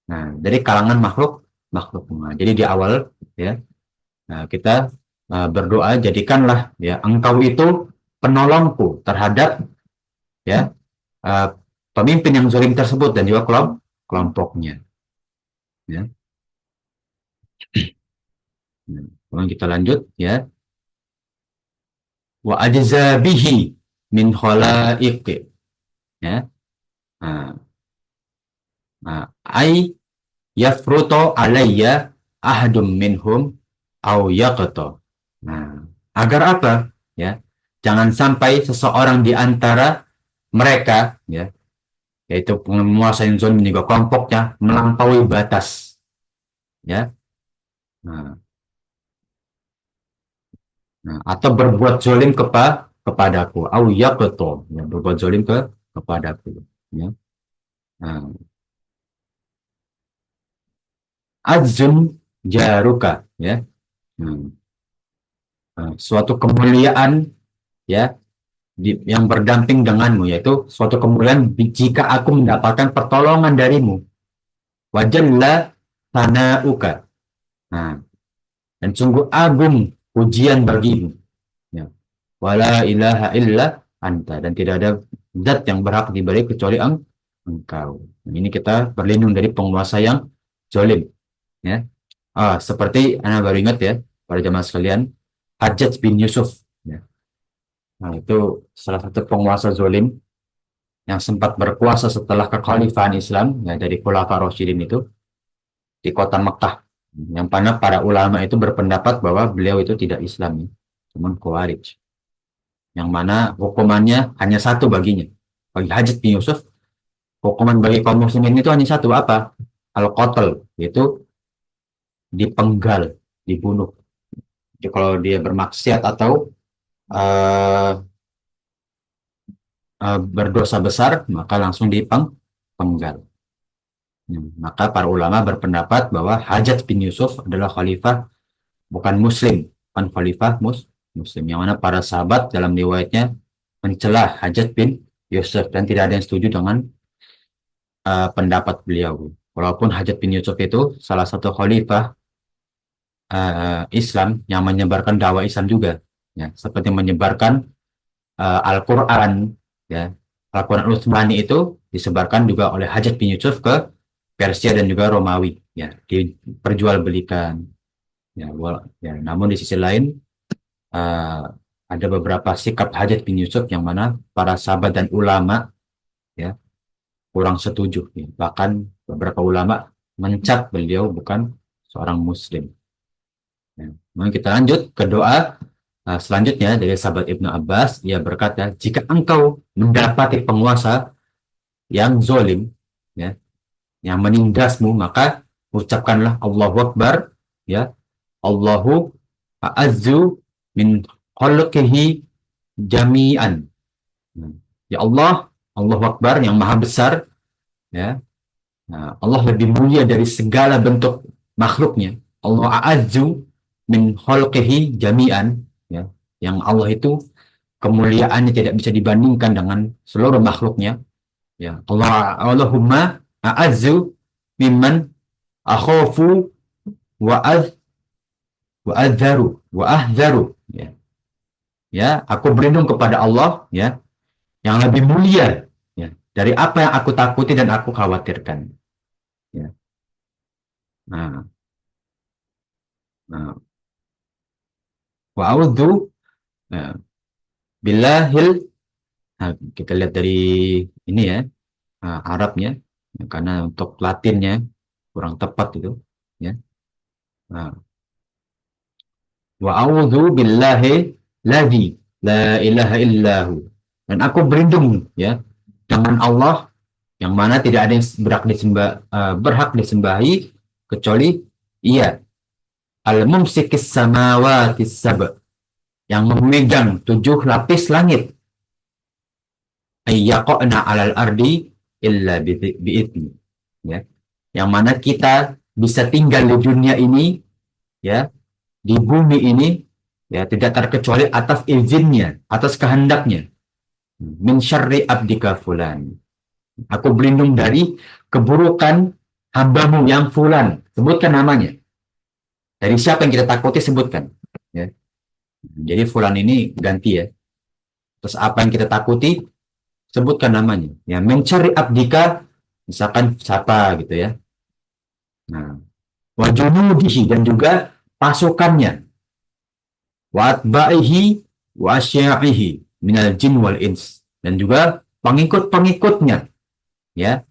Nah, dari kalangan makhluk. Nah, jadi di awal ya, nah, kita berdoa, jadikanlah ya engkau itu penolongku terhadap ya pemimpin yang zalim tersebut dan juga kelompoknya ya. Nah, kemudian kita lanjut ya, wa ajza bihi min khalaiq ya. Nah, ai yafruto alayya ahadum minhum au yaqto. Nah, agar apa ya, jangan sampai seseorang di antara mereka ya, yaitu penguasa yang zalim juga kelompoknya, melampaui batas ya. Nah, atau berbuat zalim kepadaku, au yaqto ya, berbuat zalim kepadaku ya. Nah, azun jaruka ya. Hmm. Suatu kemuliaan ya yang berdamping denganmu, yaitu suatu kemuliaan jika aku mendapatkan pertolongan darimu. Wajalla sanauka. Nah, dan sungguh agung pujian bagimu ya. Wala ilaha illa anta, dan tidak ada zat yang berhak diberi kecuali engkau. Nah, ini kita berlindung dari penguasa yang zalim ya. Seperti anak baru ingat ya para jamaah sekalian, Hajjaj bin Yusuf ya. Nah, itu salah satu penguasa zalim yang sempat berkuasa setelah kekhalifahan Islam ya, dari Khulafaur Rasyidin itu di kota Mekah. Yang mana para ulama itu berpendapat bahwa beliau itu tidak Islam, cuman Khawarij. Yang mana hukumannya hanya satu baginya. Bagi Hajjaj bin Yusuf, hukuman bagi kaum muslimin itu hanya satu, apa? Al-Qatl, yaitu dipenggal, dibunuh. Jadi kalau dia bermaksiat atau uh, berdosa besar, maka langsung dipenggal. Maka para ulama berpendapat bahwa Hajjaj bin Yusuf adalah khalifah bukan muslim, bukan khalifah muslim. Yang mana para sahabat dalam riwayatnya mencela Hajjaj bin Yusuf dan tidak ada yang setuju dengan pendapat beliau. Walaupun Hajjaj bin Yusuf itu salah satu khalifah Islam yang menyebarkan dakwah Islam juga, ya, seperti menyebarkan Al-Quran, ya. Al-Quran Utsmani itu disebarkan juga oleh Hajjaj bin Yusuf ke Persia dan juga Romawi, ya, diperjualbelikan, ya, ya. Namun di sisi lain ada beberapa sikap Hajjaj bin Yusuf yang mana para sahabat dan ulama, ya, kurang setuju, ya. Bahkan beberapa ulama mencap beliau bukan seorang muslim, ya. Nah, kita lanjut ke doa selanjutnya dari sahabat Ibnu Abbas. Ia berkata, jika engkau mendapati penguasa yang zolim, ya, yang menindasmu, maka ucapkanlah Allahu Akbar, ya, Allahu a'azzu min khalqihi jami'an. Ya Allah, Allahu Akbar yang maha besar, ya. Nah, Allah lebih mulia dari segala bentuk makhluknya. Allah a'azzu min khalqihi jami'an, ya. Yang Allah itu kemuliaannya tidak bisa dibandingkan dengan seluruh makhluknya, ya. Allahumma a'azzu mimman akhafu wa ahzaru, ya. Ya, aku berlindung kepada Allah, ya, yang lebih mulia, ya, dari apa yang aku takuti dan aku khawatirkan, ya. Nah, nah, wa a'udzu, ya, billahil, nah, kita lihat dari ini, ya, Arabnya, ya, karena untuk Latinnya kurang tepat itu, ya. Nah, wa a'udzu billahi ladzi la ilaha illahu, dan aku berlindung, ya, dengan Allah yang mana tidak ada yang berhak disembahi kecuali Ia, al-mumsikis samawati sab', yang memegang 7 lapis langit, ayyaqna 'alal ardi illa bi'idni, ya, yang mana kita bisa tinggal di dunia ini, ya, di bumi ini, ya, tidak terkecuali atas izinnya, atas kehendaknya. Min syarri abdika fulan, aku berlindung dari keburukan hambamu yang fulan, sebutkan namanya. Dari siapa yang kita takuti, sebutkan, ya. Jadi fulan ini ganti, ya. Terus apa yang kita takuti, sebutkan namanya. Ya, mencari abdika, misalkan siapa gitu, ya. Nah, wa junudihi, dan juga pasukannya, wa atba'ihi wa asya'ihi minal jin wal ins, dan juga pengikut-pengikutnya, ya.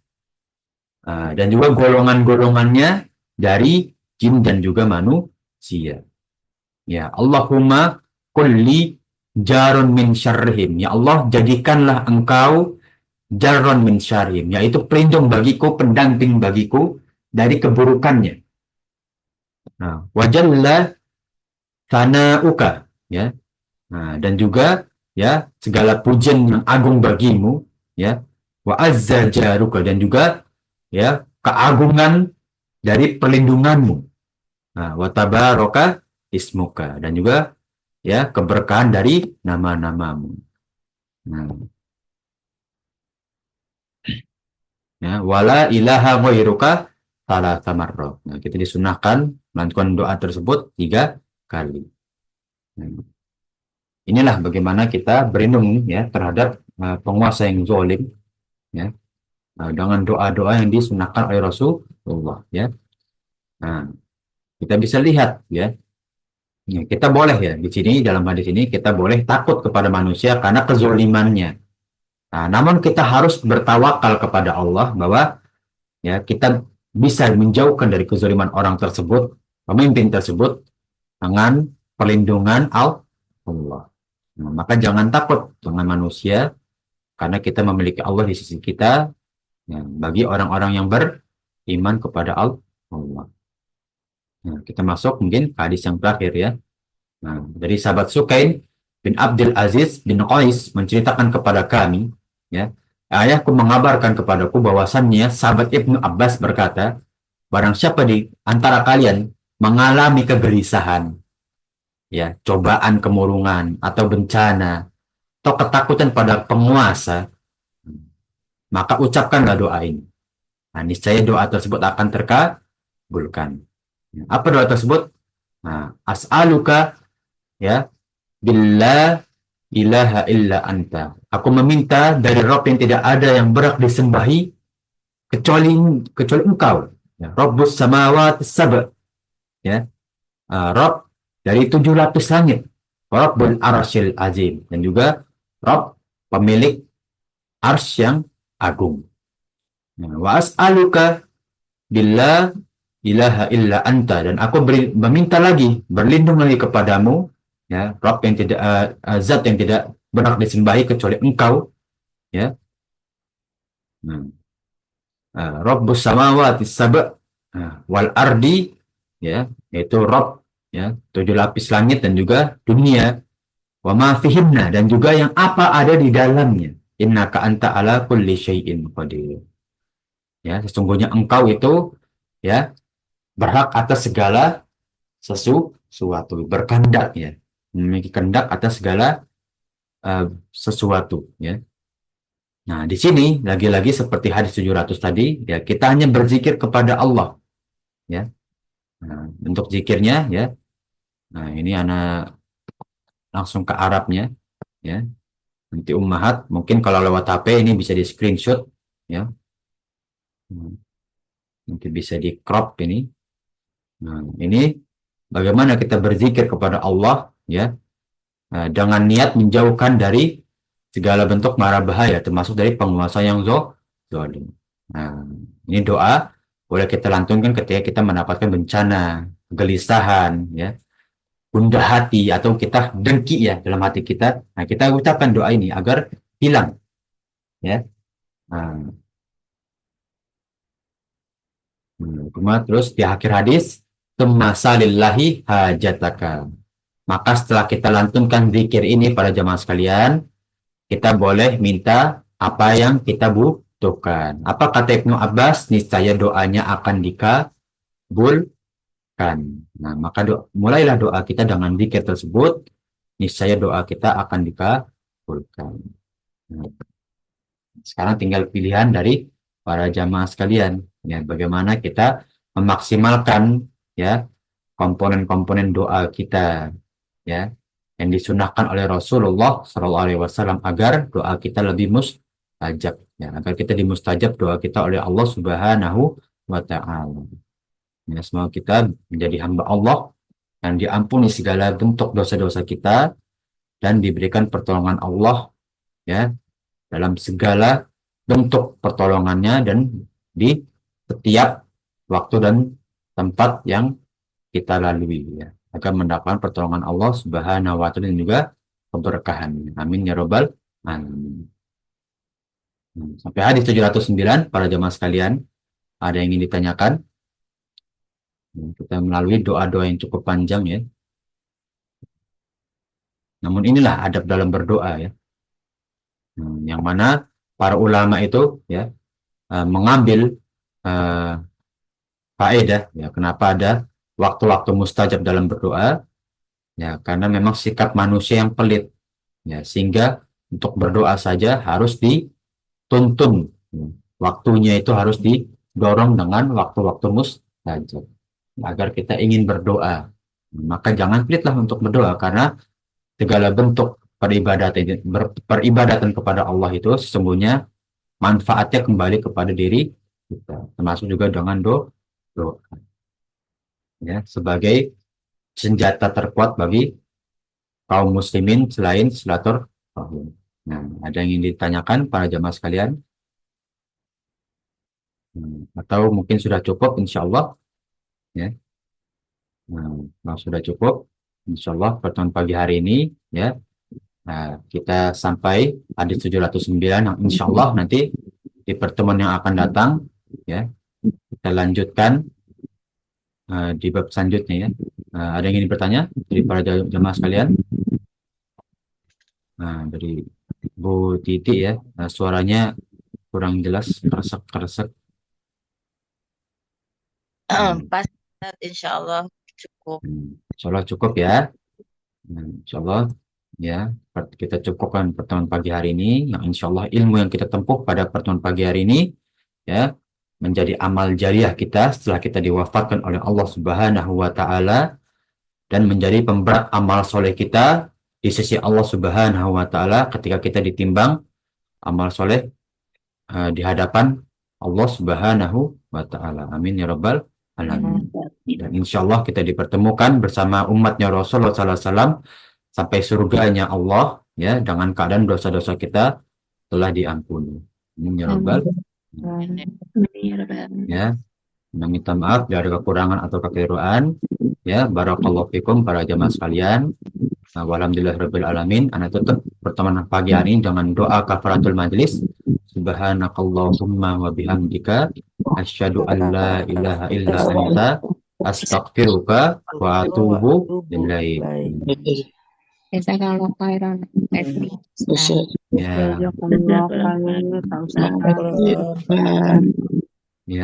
Dan juga golongan-golongannya dari jin dan juga manusia. Ya, Allahumma kulli jarun min syarrihim, ya Allah, jadikanlah engkau jarun min syarrihim, yaitu pelindung bagiku, pendamping bagiku dari keburukannya. Nah, wajalla sana'uka, ya. Nah, dan juga, ya, segala pujian yang agung bagimu, ya, wa azza jaruka, dan juga, ya, keagungan dari perlindunganmu. Nah, wa tabaraka ismuka, dan juga, ya, keberkahan dari nama-namamu. Nah, ya, wala ilaha ghairuka salasa marrat. Nah, kita disunahkan melakukan doa tersebut 3 kali. Nah, inilah bagaimana kita berlindung, ya, terhadap penguasa yang zalim, ya, dengan doa-doa yang disunahkan oleh Rasulullah, ya. Nah, kita bisa lihat, ya, ya, kita boleh, ya, di sini dalam hadis ini kita boleh takut kepada manusia karena kezalimannya. Nah, namun kita harus bertawakal kepada Allah bahwa, ya, kita bisa menjauhkan dari kezaliman orang tersebut pemimpin tersebut dengan perlindungan Allah. Nah, maka jangan takut dengan manusia karena kita memiliki Allah di sisi kita. Ya, bagi orang-orang yang beriman kepada Allah. Nah, kita masuk mungkin ke hadis yang terakhir ya. Nah, dari sahabat Sukain bin Abdul Aziz bin Qais menceritakan kepada kami, ya, ayahku mengabarkan kepadaku bahwasannya sahabat Ibnu Abbas berkata, barang siapa di antara kalian mengalami kegelisahan, ya, cobaan kemurungan atau bencana atau ketakutan pada penguasa, maka ucapkanlah doa ini. Nah, niscaya doa tersebut akan terkabulkan. Apa doa tersebut? Nah, as'aluka ya billah ilaha illa anta. Aku meminta dari Rabb yang tidak ada yang berhak disembahi kecuali Engkau. Ya, Rabbus samawati sab', ya. Rabb dari 7 lapis langit. Rabbul arsyil azim, dan juga Rabb pemilik arsy yang agung. Nah, wa as'aluka billah ilaha illa anta, dan aku meminta lagi, berlindung lagi kepadamu, ya Rabb yang tidak zat yang tidak berhak disembahi kecuali Engkau, ya. Nah, Rabbus samawati sab' wal ardi, ya, yaitu Rabb, ya, 7 lapis langit dan juga dunia, wa ma fihinna, dan juga yang apa ada di dalamnya. Innaka anta ala kulli syai'in qadir. Ya, sesungguhnya Engkau itu, ya, berhak atas segala sesuatu, berkehendak, ya, memiliki kehendak atas segala sesuatu, ya. Nah, di sini lagi-lagi seperti hadis 700 tadi, ya, kita hanya berzikir kepada Allah, ya. Nah, untuk zikirnya, ya. Nah, ini anak langsung ke Arabnya, ya. Nanti Ummahat mungkin kalau lewat HP ini bisa di screenshot, ya. Hmm, Nanti bisa di crop ini. Nah, ini bagaimana kita berzikir kepada Allah, ya. Nah, dengan niat menjauhkan dari segala bentuk mara bahaya, termasuk dari penguasa yang zalim. Nah, ini doa boleh kita lantunkan ketika kita mendapatkan bencana, kegelisahan, ya, gundah hati, atau kita dengki, ya, dalam hati kita. Nah, kita ucapkan doa ini agar hilang, ya. Nah, terus di akhir hadis, "Temmasalillahi hajataka." Maka setelah kita lantunkan zikir ini pada jamaah sekalian, kita boleh minta apa yang kita butuhkan. Apa kata Ibnu Abbas? Niscaya doanya akan dikabulkan. Nah, maka mulailah doa kita dengan zikir tersebut. Niscaya doa kita akan dikabulkan. Nah, sekarang tinggal pilihan dari para jamaah sekalian. Ya, bagaimana kita memaksimalkan, ya, komponen-komponen doa kita, ya, yang disunahkan oleh Rasulullah SAW agar doa kita lebih mustajab, ya, agar kita dimustajab doa kita oleh Allah Subhanahu wa Ta'ala. Ya, semoga kita menjadi hamba Allah dan diampuni segala bentuk dosa-dosa kita dan diberikan pertolongan Allah, ya, dalam segala bentuk pertolongannya dan di setiap waktu dan tempat yang kita lalui, ya, agar mendapatkan pertolongan Allah Subhanahu wa Ta'ala dan juga keberkahan. Amin ya robbal alamin. Sampai hadis 709 para jemaah sekalian, ada yang ingin ditanyakan? Kita melalui doa-doa yang cukup panjang, ya. Namun inilah adab dalam berdoa, ya. Yang mana para ulama itu, ya, mengambil faedah, ya, kenapa ada waktu-waktu mustajab dalam berdoa, ya, karena memang sikap manusia yang pelit, ya, sehingga untuk berdoa saja harus dituntun, ya. Waktunya itu harus didorong dengan waktu-waktu mustajab agar kita ingin berdoa. Maka jangan pelitlah untuk berdoa, karena segala bentuk peribadatan kepada Allah itu sesungguhnya manfaatnya kembali kepada diri kita, termasuk juga dengan doa, ya, sebagai senjata terkuat bagi kaum muslimin selain silaturahim. Nah, ada yang ingin ditanyakan para jamaah sekalian? Atau mungkin sudah cukup, insya Allah, ya. Nah, sudah cukup. Insyaallah pertemuan pagi hari ini ya. Nah, kita sampai hadis 709 yang insyaallah nanti di pertemuan yang akan datang ya kita lanjutkan di bab selanjutnya ya. Ada yang ingin bertanya dari para jemaah sekalian? Nah, dari Bu Titi ya, suaranya kurang jelas, keresek-keresek. Pas Ustaz, insya Allah cukup. Insyaallah cukup ya. Insyaallah ya, kita cukupkan pertemuan pagi hari ini. Yang insyaallah ilmu yang kita tempuh pada pertemuan pagi hari ini ya menjadi amal jariah kita setelah kita diwafatkan oleh Allah Subhanahu wa taala dan menjadi pemberat amal soleh kita di sisi Allah Subhanahu wa taala ketika kita ditimbang amal soleh di hadapan Allah Subhanahu wa taala. Amin ya rabbal alamin. Dan insyaallah kita dipertemukan bersama umatnya Rasulullah sallallahu alaihi wasallam sampai surganya Allah ya dengan keadaan dosa-dosa kita telah diampuni. Amin ya rabbal ya. Meminta maaf dari kekurangan atau kekeliruan ya. Barakallahu fikum para jamaah sekalian. Nah, walhamdulillahirabbil alamin. Ana tutup pertemuan pagi hari ini dengan doa kafaratul majlis. Subhanakallahumma wa bihamdika asyhadu an la ilaha illa anta astaghfiruka wa atubu ilaik. Jazakallah khairan. Ya. Jazakallah khairan. Ya.